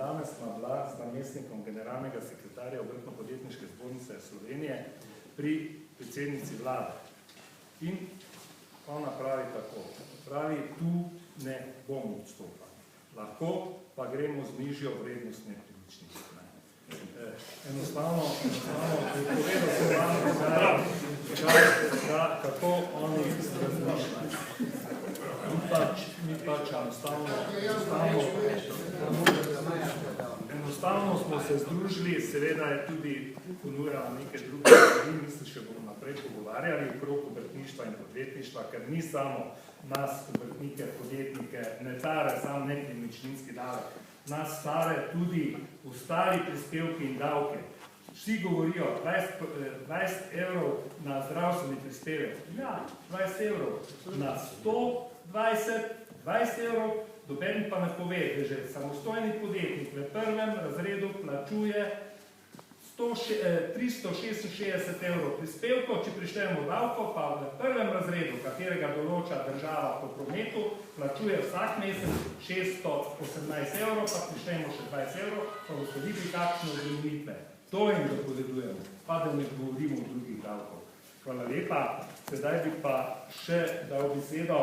danes bila z namestnikom generalnega sekretarja Obrtno-podjetniške zbornice Slovenije pri predsednici vlade. In ona pravi tako, pravi, tu ne bomo odstopali. Lahko pa gremo z nižjo vrednost nepremičnin. Enostavno bi povedal se vam, kako oni razmišljajo. Mi pač enostavno smo se združili, seveda je tudi ponujala neke druge stvari, mislim, še bomo naprej pogovarjali okrog obrtništva in podjetništva, ker ni samo nas, obrtnike, podjetnike, ne tare sam nepremičninski davek, nas stare tudi ostali prispevki in davke. Vsi govorijo 20 evrov na zdravstveni prispevek. Ja, 20 evrov na 20 evrov, doben pa ne pove, da že samostojni podjetnik v prvem razredu plačuje 366 evrov prispevkov, če prištejemo davko, pa v prvem razredu, katerega določa država po prometu, plačuje vsak mesec 618 evrov, pa prištejemo še 20 evrov, pa boste videli kakšne obremenitve. To jim dopovedujemo, pa da ne govorimo o drugih davkov. Hvala lepa. Sedaj bi pa še dal besedo